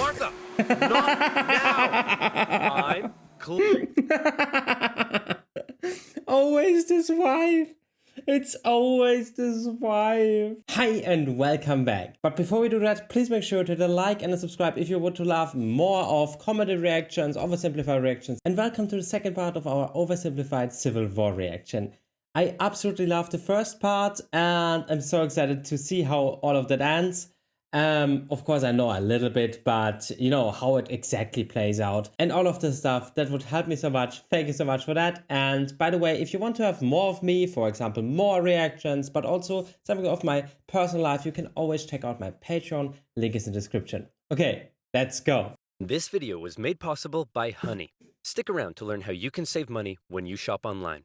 Martha, not now. I'm clean. Always this wife. It's always this wife. Hi and welcome back. But before we do that, please make sure to hit a like and a subscribe if you would to love more of comedy reactions, oversimplified reactions, and welcome to the second part of our oversimplified Civil War reaction. I absolutely love the first part and I'm so excited to see how all of that ends. Of course I know a little bit, but you know how it exactly plays out and all of the stuff that would help me so much. Thank you so much for that. And by the way, if you want to have more of me, for example, more reactions, but also something of my personal life, you can always check out my Patreon. Link is in the description. Okay, let's go. This video was made possible by Honey. Stick around to learn how you can save money when you shop online.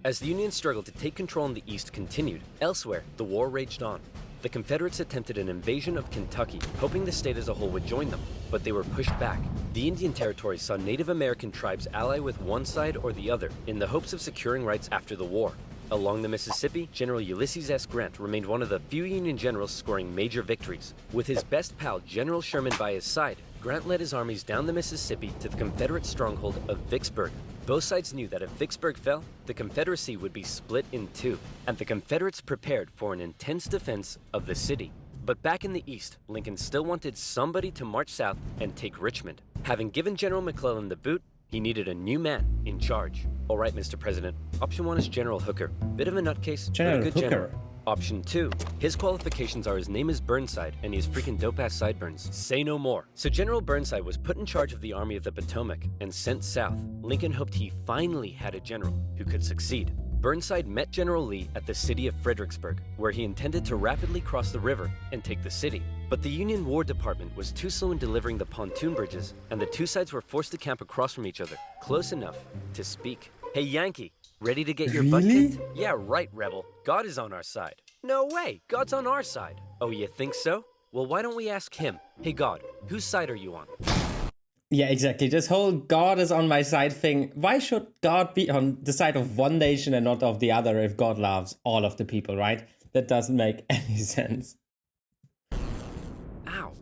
As the Union struggle to take control in the East continued, elsewhere, the war raged on. The Confederates attempted an invasion of Kentucky, hoping the state as a whole would join them, but they were pushed back. The Indian Territory saw Native American tribes ally with one side or the other in the hopes of securing rights after the war. Along the Mississippi, General Ulysses S. Grant remained one of the few Union generals scoring major victories. With his best pal, General Sherman, by his side, Grant led his armies down the Mississippi to the Confederate stronghold of Vicksburg. Both sides knew that if Vicksburg fell, the Confederacy would be split in two, and the Confederates prepared for an intense defense of the city. But back in the East, Lincoln still wanted somebody to march south and take Richmond. Having given General McClellan the boot, he needed a new man in charge. All right, Mr. President. Option 1 is General Hooker. Bit of a nutcase, but a good general. Option 2, his qualifications are his name is Burnside and he has freaking dope-ass sideburns. Say no more. So General Burnside was put in charge of the Army of the Potomac and sent south. Lincoln hoped he finally had a general who could succeed. Burnside met General Lee at the city of Fredericksburg, where he intended to rapidly cross the river and take the city. But the Union War Department was too slow in delivering the pontoon bridges, and the two sides were forced to camp across from each other, close enough to speak. Hey Yankee, ready to get your butt kicked? Yeah, right, rebel. God is on our side. No way, God's on our side. Oh, you think so? Well, why don't we ask him? Hey God, whose side are you on? Yeah, exactly. This whole God is on my side thing. Why should God be on the side of one nation and not of the other if God loves all of the people, right? That doesn't make any sense. Ow.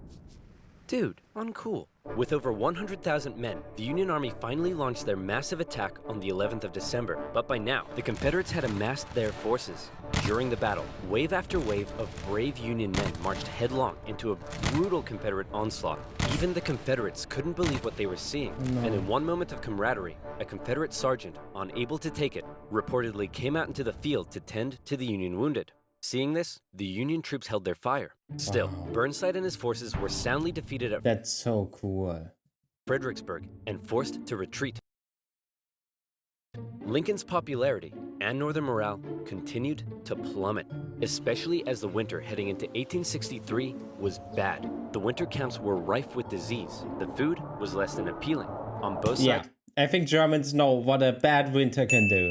Dude, uncool. With over 100,000 men, the Union Army finally launched their massive attack on the 11th of December. But by now, the Confederates had amassed their forces. During the battle, wave after wave of brave Union men marched headlong into a brutal Confederate onslaught. Even the Confederates couldn't believe what they were seeing. And in one moment of camaraderie, a Confederate sergeant, unable to take it, reportedly came out into the field to tend to the Union wounded. Seeing this, the Union troops held their fire. Still, Burnside and his forces were soundly defeated at That's so cool. Fredericksburg and forced to retreat. Lincoln's popularity and Northern morale continued to plummet, especially as the winter heading into 1863 was bad. The winter camps were rife with disease. The food was less than appealing. On both sides, Yeah, I think Germans know what a bad winter can do.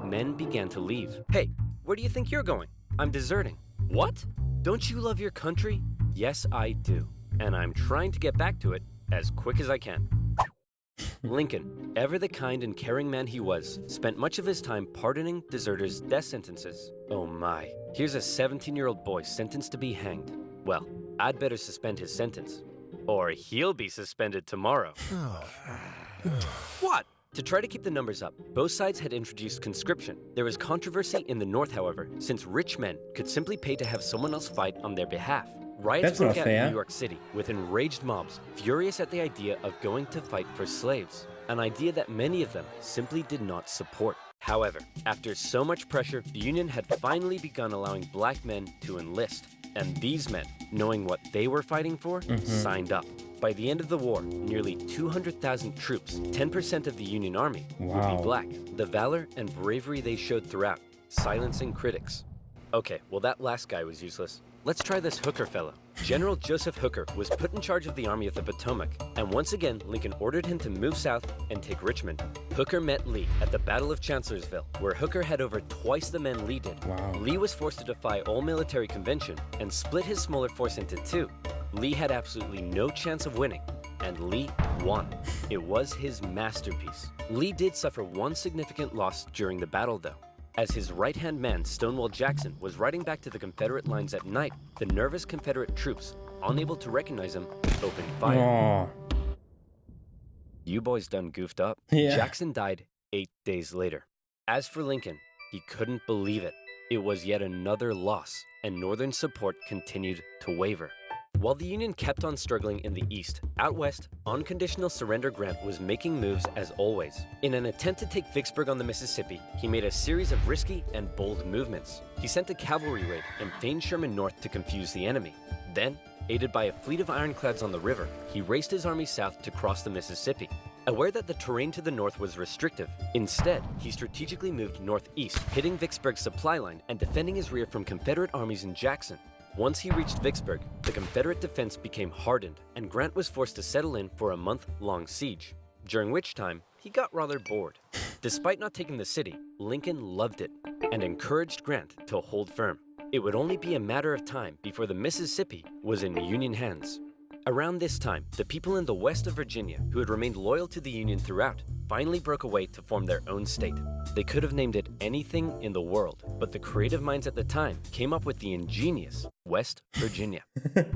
men began to leave. Hey, where do you think you're going? I'm deserting. What? Don't you love your country? Yes, I do. And I'm trying to get back to it as quick as I can. Lincoln, ever the kind and caring man he was, spent much of his time pardoning deserters' death sentences. Oh my. Here's a 17-year-old boy sentenced to be hanged. Well, I'd better suspend his sentence. Or he'll be suspended tomorrow. What? To try to keep the numbers up, both sides had introduced conscription. There was controversy in the North, however, since rich men could simply pay to have someone else fight on their behalf. Riots broke out in New York City, with enraged mobs furious at the idea of going to fight for slaves, an idea that many of them simply did not support. However, after so much pressure, the Union had finally begun allowing black men to enlist, and these men, knowing what they were fighting for, signed up. By the end of the war, nearly 200,000 troops, 10% of the Union Army, would be black. The valor and bravery they showed throughout, silencing critics. Okay, well that last guy was useless. Let's try this Hooker fellow. General Joseph Hooker was put in charge of the Army of the Potomac, and once again, Lincoln ordered him to move south and take Richmond. Hooker met Lee at the Battle of Chancellorsville, where Hooker had over twice the men Lee did. Lee was forced to defy all military convention and split his smaller force into two. Lee had absolutely no chance of winning, and Lee won. It was his masterpiece. Lee did suffer one significant loss during the battle, though. As his right-hand man, Stonewall Jackson, was riding back to the Confederate lines at night, the nervous Confederate troops, unable to recognize him, opened fire. Oh. You boys done goofed up. Yeah. Jackson died 8 days later. As for Lincoln, he couldn't believe it. It was yet another loss, and Northern support continued to waver. While the Union kept on struggling in the East, out west, unconditional surrender Grant was making moves as always. In an attempt to take Vicksburg on the Mississippi, he made a series of risky and bold movements. He sent a cavalry raid and feigned Sherman north to confuse the enemy. Then, aided by a fleet of ironclads on the river, he raced his army south to cross the Mississippi. Aware that the terrain to the north was restrictive, instead, he strategically moved northeast, hitting Vicksburg's supply line and defending his rear from Confederate armies in Jackson. Once he reached Vicksburg, the Confederate defense became hardened, and Grant was forced to settle in for a month-long siege, during which time he got rather bored. Despite not taking the city, Lincoln loved it and encouraged Grant to hold firm. It would only be a matter of time before the Mississippi was in Union hands. Around this time, the people in the west of Virginia, who had remained loyal to the Union throughout, finally broke away to form their own state. They could have named it anything in the world, but the creative minds at the time came up with the ingenious West Virginia.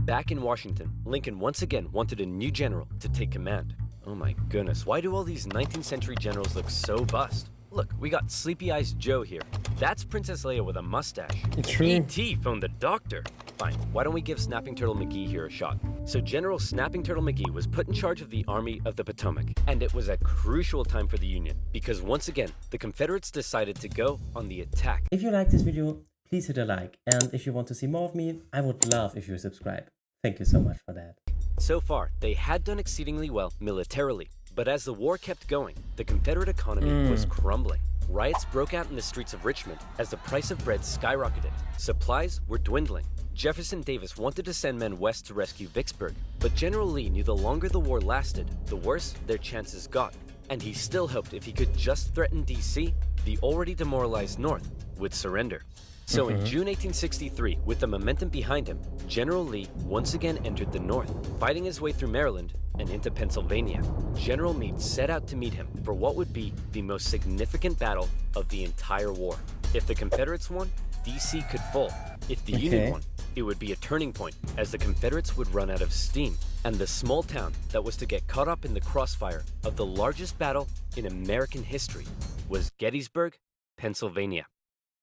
Back in Washington, Lincoln once again wanted a new general to take command. Oh my goodness, why do all these 19th century generals look so bust? Look, we got Sleepy Eyes Joe here. That's Princess Leia with a mustache. True. E.T. phoned the doctor. Fine, why don't we give Snapping Turtle McGee here a shot? So General Snapping Turtle McGee was put in charge of the Army of the Potomac, and it was a crucial time for the Union, because once again, the Confederates decided to go on the attack. If you like this video, please hit a like. And if you want to see more of me, I would love if you subscribe. Thank you so much for that. So far, they had done exceedingly well militarily, but as the war kept going, the Confederate economy was crumbling. Riots broke out in the streets of Richmond as the price of bread skyrocketed. Supplies were dwindling. Jefferson Davis wanted to send men west to rescue Vicksburg, but General Lee knew the longer the war lasted, the worse their chances got. And he still hoped if he could just threaten D.C., the already demoralized North would surrender. So in June 1863, with the momentum behind him, General Lee once again entered the North, fighting his way through Maryland and into Pennsylvania. General Meade set out to meet him for what would be the most significant battle of the entire war. If the Confederates won, D.C. could fall. If the Union won, it would be a turning point, as the Confederates would run out of steam, and the small town that was to get caught up in the crossfire of the largest battle in American history was Gettysburg, Pennsylvania.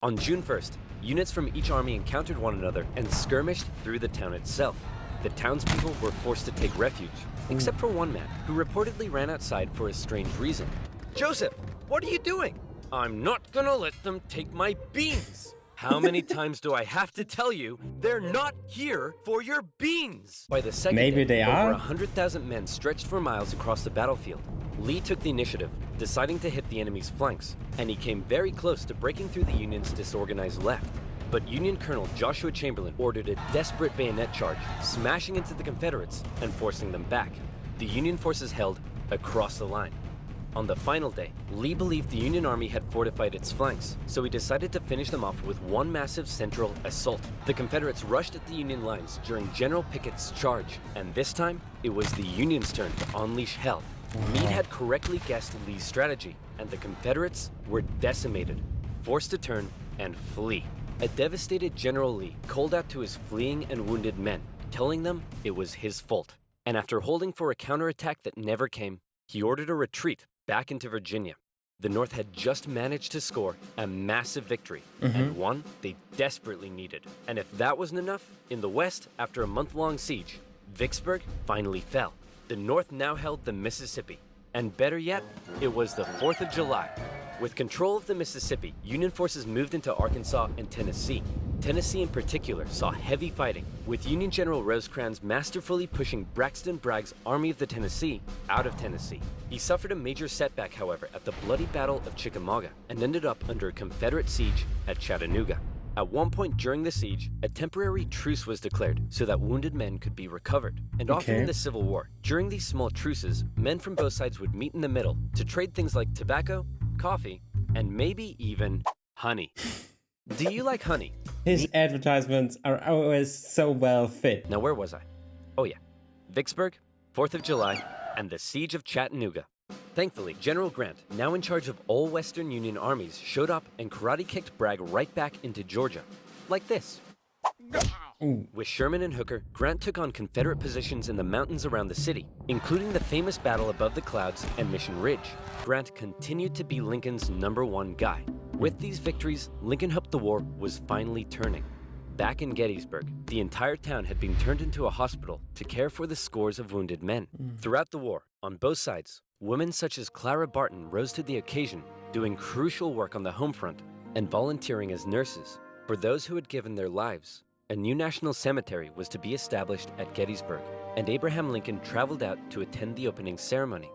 On June 1st, units from each army encountered one another and skirmished through the town itself. The townspeople were forced to take refuge, except for one man who reportedly ran outside for a strange reason. "Joseph, what are you doing?" "I'm not gonna let them take my beans." "How many times do I have to tell you they're not here for your beans?" By the second Maybe day, they over are. 100,000 men stretched for miles across the battlefield. Lee took the initiative, deciding to hit the enemy's flanks, and he came very close to breaking through the Union's disorganized left. But Union Colonel Joshua Chamberlain ordered a desperate bayonet charge, smashing into the Confederates and forcing them back. The Union forces held across the line. On the final day, Lee believed the Union Army had fortified its flanks, so he decided to finish them off with one massive central assault. The Confederates rushed at the Union lines during General Pickett's charge, and this time, it was the Union's turn to unleash hell. Meade had correctly guessed Lee's strategy, and the Confederates were decimated, forced to turn and flee. A devastated General Lee called out to his fleeing and wounded men, telling them it was his fault. And after holding for a counterattack that never came, he ordered a retreat back into Virginia. The North had just managed to score a massive victory, and one they desperately needed. And if that wasn't enough, in the West, after a month-long siege, Vicksburg finally fell. The North now held the Mississippi, and better yet, it was the 4th of July. With control of the Mississippi, Union forces moved into Arkansas and Tennessee. Tennessee in particular saw heavy fighting, with Union General Rosecrans masterfully pushing Braxton Bragg's Army of the Tennessee out of Tennessee. He suffered a major setback, however, at the bloody Battle of Chickamauga, and ended up under a Confederate siege at Chattanooga. At one point during the siege, a temporary truce was declared so that wounded men could be recovered. And often in the Civil War, during these small truces, men from both sides would meet in the middle to trade things like tobacco, coffee, and maybe even honey. Do you like honey? His advertisements are always so well fit. Now, where was I? Oh yeah, Vicksburg, 4th of July, and the siege of Chattanooga. Thankfully, General Grant, now in charge of all Western Union armies, showed up and karate-kicked Bragg right back into Georgia. Like this. Ooh. With Sherman and Hooker, Grant took on Confederate positions in the mountains around the city, including the famous battle above the clouds and Mission Ridge. Grant continued to be Lincoln's #1 guy. With these victories, Lincoln hoped the war was finally turning. Back in Gettysburg, the entire town had been turned into a hospital to care for the scores of wounded men. Throughout the war, on both sides, women such as Clara Barton rose to the occasion, doing crucial work on the home front and volunteering as nurses. For those who had given their lives, a new national cemetery was to be established at Gettysburg, and Abraham Lincoln traveled out to attend the opening ceremony.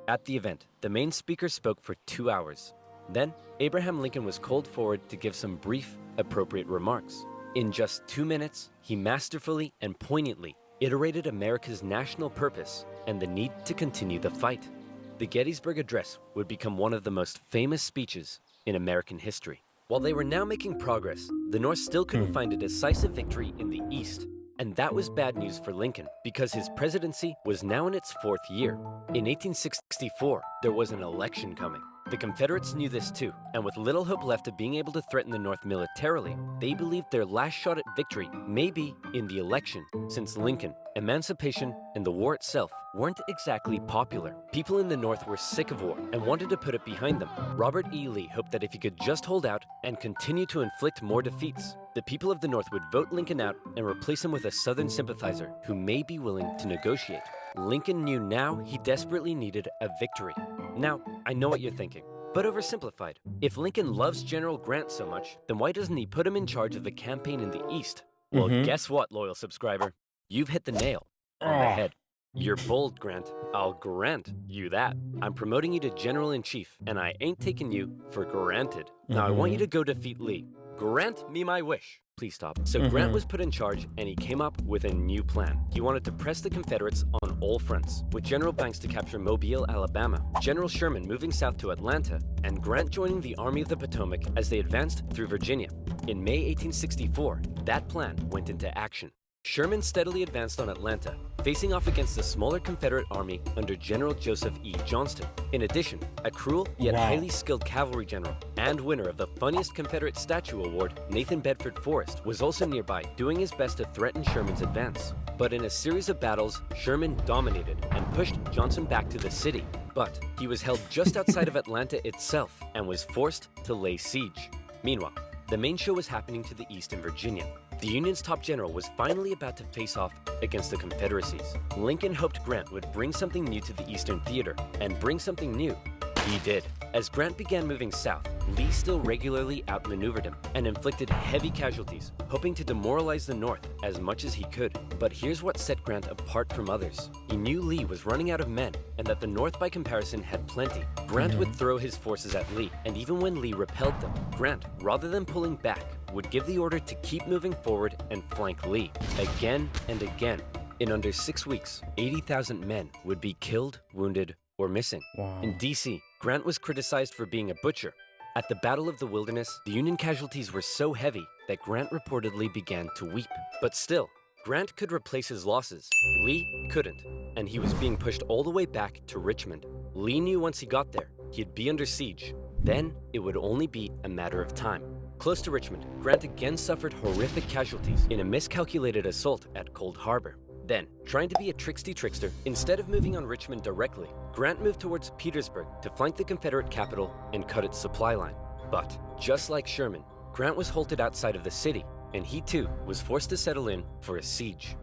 At the event, the main speaker spoke for 2 hours. Then, Abraham Lincoln was called forward to give some brief, appropriate remarks. In just 2 minutes, he masterfully and poignantly iterated America's national purpose and the need to continue the fight. The Gettysburg Address would become one of the most famous speeches in American history. While they were now making progress, the North still couldn't find a decisive victory in the East. And that was bad news for Lincoln, because his presidency was now in its 4th year. In 1864, there was an election coming. The Confederates knew this too, and with little hope left of being able to threaten the North militarily, they believed their last shot at victory may be in the election, since Lincoln, emancipation, and the war itself weren't exactly popular. People in the North were sick of war and wanted to put it behind them. Robert E. Lee hoped that if he could just hold out and continue to inflict more defeats, the people of the North would vote Lincoln out and replace him with a Southern sympathizer who may be willing to negotiate. Lincoln knew now he desperately needed a victory. Now, I know what you're thinking, but oversimplified. If Lincoln loves General Grant so much, then why doesn't he put him in charge of the campaign in the East? Well, guess what, loyal subscriber? You've hit the nail on the head. You're bold, Grant. I'll grant you that. I'm promoting you to General-in-Chief, and I ain't taking you for granted. Now, I want you to go defeat Lee. Grant me my wish. Please stop. So Grant was put in charge, and he came up with a new plan. He wanted to press the Confederates on all fronts, with General Banks to capture Mobile, Alabama, General Sherman moving south to Atlanta, and Grant joining the Army of the Potomac as they advanced through Virginia. In May 1864, that plan went into action. Sherman steadily advanced on Atlanta, facing off against the smaller Confederate army under General Joseph E. Johnston. In addition, a cruel yet highly skilled cavalry general and winner of the funniest Confederate statue award, Nathan Bedford Forrest, was also nearby, doing his best to threaten Sherman's advance. But in a series of battles, Sherman dominated and pushed Johnson back to the city. But he was held just outside of Atlanta itself and was forced to lay siege. Meanwhile, the main show was happening to the east in Virginia. The Union's top general was finally about to face off against the Confederacies. Lincoln hoped Grant would bring something new to the Eastern Theater, and bring something new he did. As Grant began moving south, Lee still regularly outmaneuvered him and inflicted heavy casualties, hoping to demoralize the North as much as he could. But here's what set Grant apart from others. He knew Lee was running out of men, and that the North by comparison had plenty. Grant would throw his forces at Lee, and even when Lee repelled them, Grant, rather than pulling back, would give the order to keep moving forward and flank Lee, again and again. In under 6 weeks, 80,000 men would be killed, wounded, or missing. In D.C., Grant was criticized for being a butcher. At the Battle of the Wilderness, the Union casualties were so heavy that Grant reportedly began to weep. But still, Grant could replace his losses. Lee couldn't, and he was being pushed all the way back to Richmond. Lee knew once he got there, he'd be under siege. Then, it would only be a matter of time. Close to Richmond, Grant again suffered horrific casualties in a miscalculated assault at Cold Harbor. Then, trying to be a trickster, instead of moving on Richmond directly, Grant moved towards Petersburg to flank the Confederate capital and cut its supply line. But, just like Sherman, Grant was halted outside of the city, and he too was forced to settle in for a siege.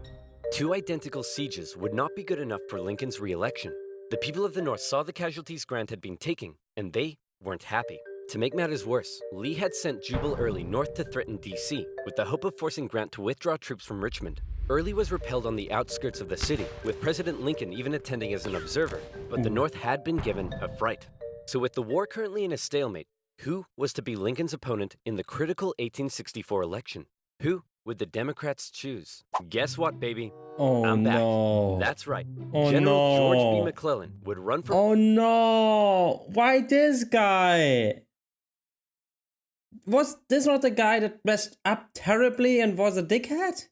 2 identical sieges would not be good enough for Lincoln's re-election. The people of the North saw the casualties Grant had been taking, and they weren't happy. To make matters worse, Lee had sent Jubal Early north to threaten D.C., with the hope of forcing Grant to withdraw troops from Richmond. Early was repelled on the outskirts of the city, with President Lincoln even attending as an observer, but the North had been given a fright. So with the war currently in a stalemate, who was to be Lincoln's opponent in the critical 1864 election? Who would the Democrats choose? Guess what, baby? I'm back. No. That's right. Oh, General George no. B. McClellan would run for... Oh no! Why this guy? Was this not the guy that messed up terribly and was a dickhead?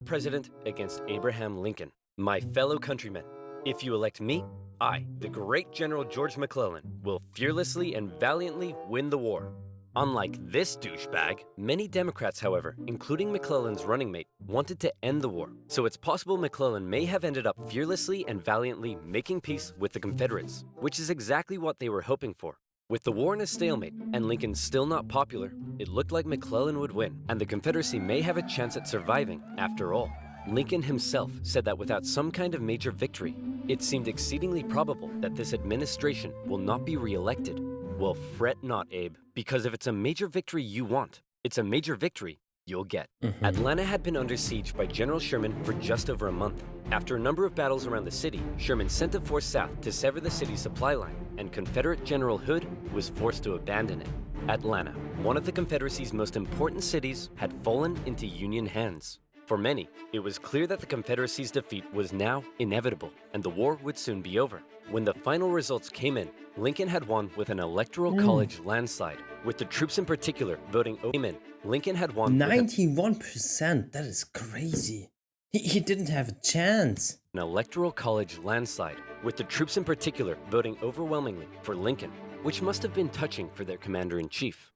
president against Abraham Lincoln. My fellow countrymen, If you elect me, I, the great General George McClellan, will fearlessly and valiantly win the war. Unlike this douchebag, many Democrats, however, including McClellan's running mate, wanted to end the war. So it's possible McClellan may have ended up fearlessly and valiantly making peace with the Confederates, which is exactly what they were hoping for. With the war in a stalemate and Lincoln still not popular, it looked like McClellan would win, and the Confederacy may have a chance at surviving after all. Lincoln himself said that without some kind of major victory, it seemed exceedingly probable that this administration will not be re-elected. Well, fret not, Abe, because if it's a major victory you want, it's a major victory you'll get. Atlanta had been under siege by General Sherman for just over a month. After a number of battles around the city, Sherman sent a force south to sever the city's supply line, and Confederate General Hood was forced to abandon it. Atlanta, one of the Confederacy's most important cities, had fallen into Union hands. For many, it was clear that the Confederacy's defeat was now inevitable, and the war would soon be over. When the final results came in, Lincoln had won with an electoral college landslide, with the troops in particular voting in. Lincoln had won 91%, that is crazy. He didn't have a chance. An electoral college landslide, with the troops in particular voting overwhelmingly for Lincoln, which must have been touching for their commander-in-chief.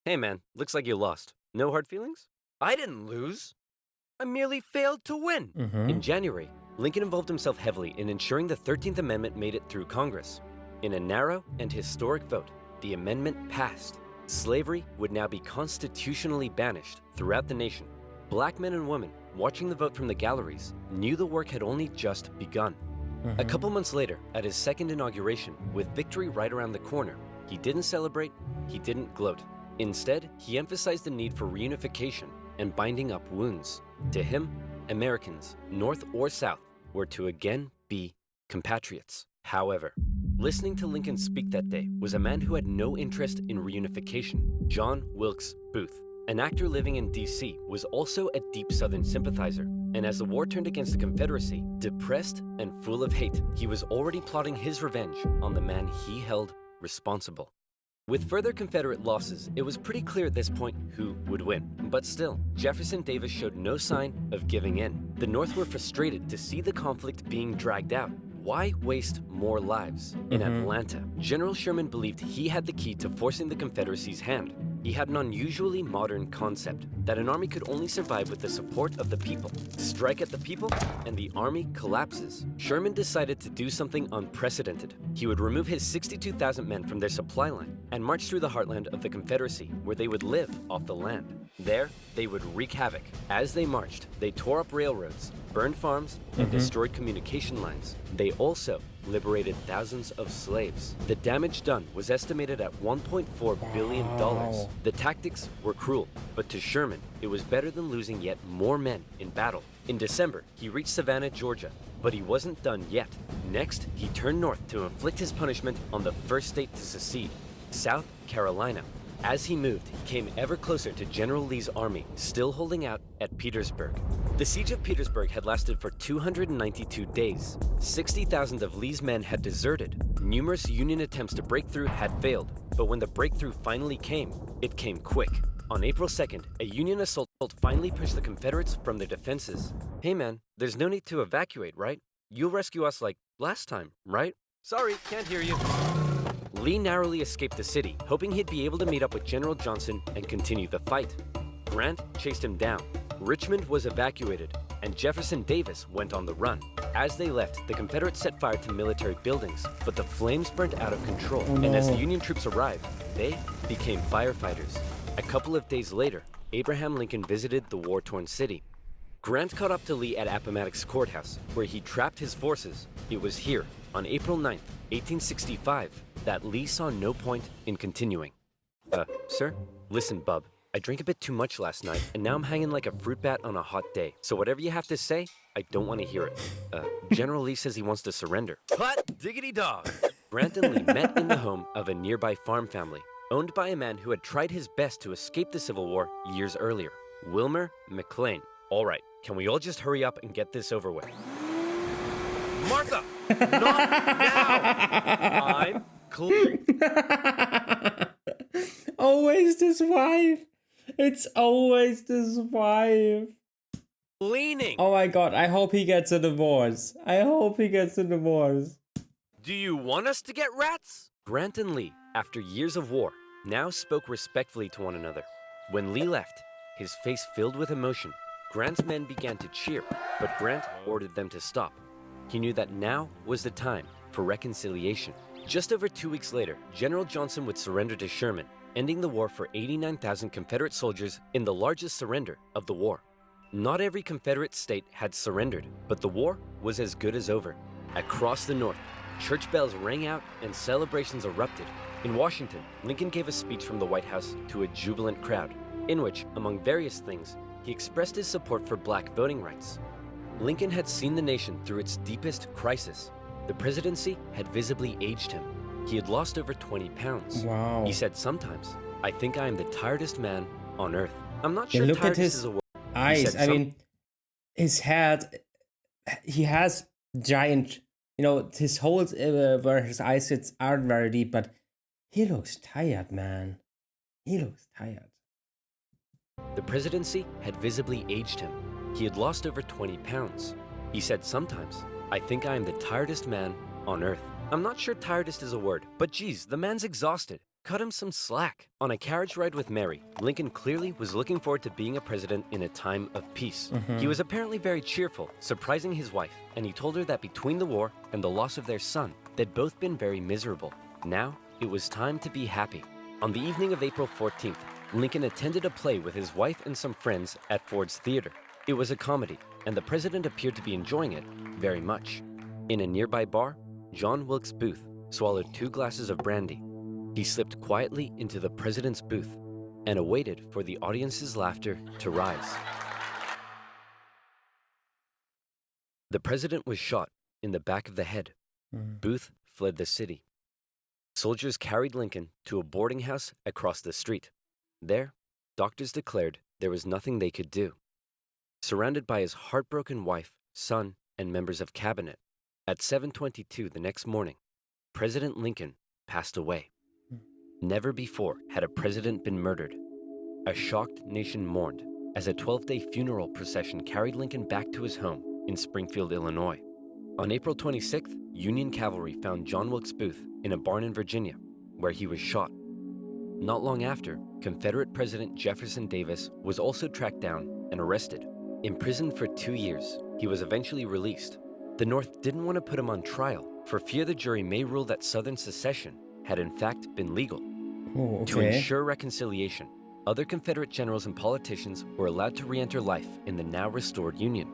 Hey man, looks like you lost. No hard feelings? I didn't lose. I merely failed to win. In January, Lincoln involved himself heavily in ensuring the 13th Amendment made it through Congress. In a narrow and historic vote, the amendment passed. Slavery would now be constitutionally banished throughout the nation. Black men and women, watching the vote from the galleries, knew the work had only just begun. A couple months later, at his second inauguration, with victory right around the corner, he didn't celebrate, he didn't gloat. Instead, he emphasized the need for reunification and binding up wounds. To him, Americans, North or South, were to again be compatriots. However, listening to Lincoln speak that day was a man who had no interest in reunification. John Wilkes Booth, an actor living in D.C., was also a deep Southern sympathizer, and as the war turned against the Confederacy, depressed and full of hate, he was already plotting his revenge on the man he held responsible. With further Confederate losses, it was pretty clear at this point who would win. But still, Jefferson Davis showed no sign of giving in. The North were frustrated to see the conflict being dragged out. Why waste more lives? In Atlanta, General Sherman believed he had the key to forcing the Confederacy's hand. He had an unusually modern concept that an army could only survive with the support of the people. Strike at the people, and the army collapses. Sherman decided to do something unprecedented. He would remove his 62,000 men from their supply line and march through the heartland of the Confederacy, where they would live off the land. There, they would wreak havoc. As they marched, they tore up railroads, burned farms, and destroyed communication lines. They also liberated thousands of slaves. The damage done was estimated at $1.4 billion. The tactics were cruel, but to Sherman, it was better than losing yet more men in battle. In December, he reached Savannah, Georgia, but he wasn't done yet. Next, he turned north to inflict his punishment on the first state to secede, South Carolina. As he moved, he came ever closer to General Lee's army, still holding out at Petersburg. The siege of Petersburg had lasted for 292 days. 60,000 of Lee's men had deserted. Numerous Union attempts to break through had failed, but when the breakthrough finally came, it came quick. On April 2nd, a Union assault finally pushed the Confederates from their defenses. Hey man, there's no need to evacuate, right? You'll rescue us like last time, right? Sorry, can't hear you. Lee narrowly escaped the city, hoping he'd be able to meet up with General Johnson and continue the fight. Grant chased him down. Richmond was evacuated, and Jefferson Davis went on the run. As they left, the Confederates set fire to military buildings, but the flames burned out of control, and as the Union troops arrived, they became firefighters. A couple of days later, Abraham Lincoln visited the war-torn city. Grant caught up to Lee at Appomattox Courthouse, where he trapped his forces. It was here, on April 9th, 1865, that Lee saw no point in continuing. Sir? Listen, bub, I drank a bit too much last night, and now I'm hanging like a fruit bat on a hot day. So whatever you have to say, I don't want to hear it. General Lee says he wants to surrender. Hot diggity dog! Grant and Lee met in the home of a nearby farm family, owned by a man who had tried his best to escape the Civil War years earlier, Wilmer McLean. All right, can we all just hurry up and get this over with? Martha! Not now! I'm clear. Always this wife. It's always this wife. leaning. Oh my god, I hope he gets a divorce. I hope he gets a divorce. Do you want us to get rats? Grant and Lee, after years of war, now spoke respectfully to one another. When Lee left, his face filled with emotion, Grant's men began to cheer, but Grant ordered them to stop. He knew that now was the time for reconciliation. Just over 2 weeks later, General Johnson would surrender to Sherman, ending the war for 89,000 Confederate soldiers in the largest surrender of the war. Not every Confederate state had surrendered, but the war was as good as over. Across the North, church bells rang out and celebrations erupted. In Washington, Lincoln gave a speech from the White House to a jubilant crowd, in which, among various things, he expressed his support for black voting rights. Lincoln had seen the nation through its deepest crisis. The presidency had visibly aged him. He had lost over 20 pounds. Wow. He said sometimes, "I think I am the tiredest man on earth." I'm not Yeah, sure look at tiredest his is a word. eyes. said I some- mean, his head, he has giant, his holes where his eyes sits aren't very deep, but he looks tired, man. He looks tired. The presidency had visibly aged him. He had lost over 20 pounds. He said sometimes, "I think I am the tiredest man on earth." I'm not sure tiredest is a word, but geez, the man's exhausted. Cut him some slack. On a carriage ride with Mary, Lincoln clearly was looking forward to being a president in a time of peace. He was apparently very cheerful, surprising his wife, and he told her that between the war and the loss of their son, they'd both been very miserable. Now, it was time to be happy. On the evening of April 14th, Lincoln attended a play with his wife and some friends at Ford's Theater. It was a comedy, and the president appeared to be enjoying it very much. In a nearby bar, John Wilkes Booth swallowed 2 glasses of brandy. He slipped quietly into the president's booth and awaited for the audience's laughter to rise. The president was shot in the back of the head. Booth fled the city. Soldiers carried Lincoln to a boarding house across the street. There, doctors declared there was nothing they could do. Surrounded by his heartbroken wife, son, and members of cabinet, at 7:22 the next morning, President Lincoln passed away. Never before had a president been murdered. A shocked nation mourned as a 12-day funeral procession carried Lincoln back to his home in Springfield, Illinois. On April 26th, Union cavalry found John Wilkes Booth in a barn in Virginia, where he was shot. Not long after, Confederate President Jefferson Davis was also tracked down and arrested. Imprisoned for 2 years, he was eventually released. The North didn't want to put him on trial for fear the jury may rule that Southern secession had in fact been legal. Oh, To okay. ensure reconciliation, other Confederate generals and politicians were allowed to re-enter life in the now restored Union.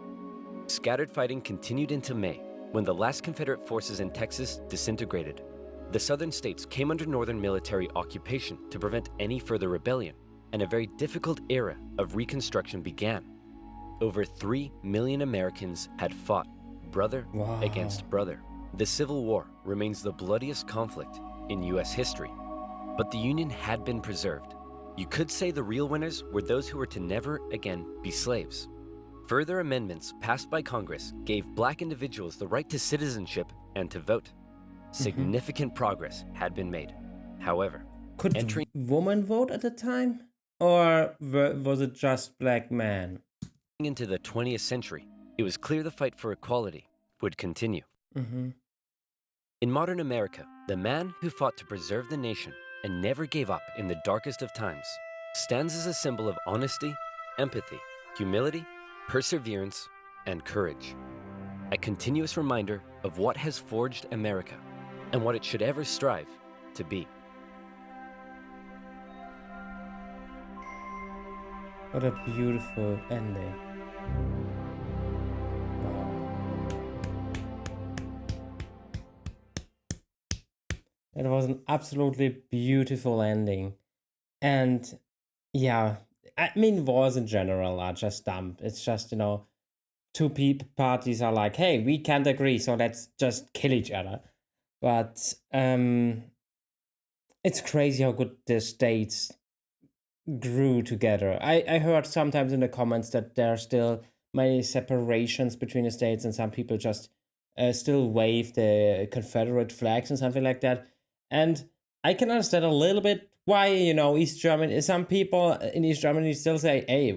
Scattered fighting continued into May, when the last Confederate forces in Texas disintegrated. The southern states came under Northern military occupation to prevent any further rebellion, and a very difficult era of Reconstruction began. Over 3 million Americans had fought, brother Wow. against brother. The Civil War remains the bloodiest conflict in U.S. history, but the Union had been preserved. You could say the real winners were those who were to never again be slaves. Further amendments passed by Congress gave black individuals the right to citizenship and to vote. Significant progress had been made. However, Could entering women vote at the time? Or was it just black men? into the 20th century, it was clear the fight for equality would continue. In modern America, the man who fought to preserve the nation and never gave up in the darkest of times stands as a symbol of honesty, empathy, humility, perseverance, and courage. A continuous reminder of what has forged America and what it should ever strive to be. What a beautiful ending. Wow. That was an absolutely beautiful ending. And yeah, I mean, wars in general are just dumb. It's just, two parties are like, hey, we can't agree, so let's just kill each other. But it's crazy how good the states grew together. I heard sometimes in the comments that there are still many separations between the states, and some people just still wave the Confederate flags and something like that. And I can understand a little bit why, East Germany, some people in East Germany still say, hey,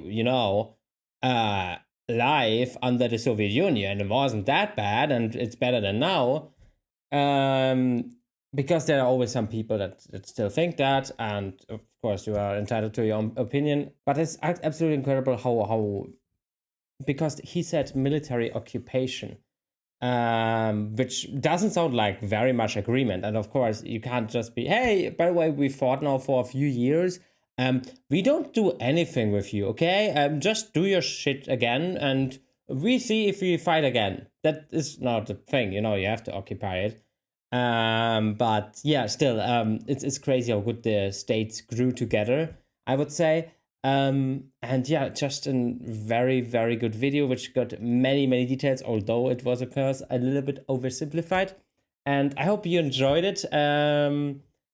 life under the Soviet Union. It wasn't that bad, and it's better than now. Because there are always some people that still think that, and of course you are entitled to your own opinion. But it's absolutely incredible how because he said military occupation, which doesn't sound like very much agreement. And of course, you can't just be, hey, by the way, we fought now for a few years. We don't do anything with you, okay? Just do your shit again, and we see if we fight again. That is not the thing, you have to occupy it. But yeah, still, it's crazy how good the states grew together, I would say. And yeah, just a very, very good video, which got many, many details, although it was, of course, a little bit oversimplified. And I hope you enjoyed it.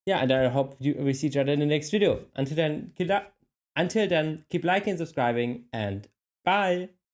Yeah, and I hope we see each other in the next video. Until then, keep liking, subscribing, and bye.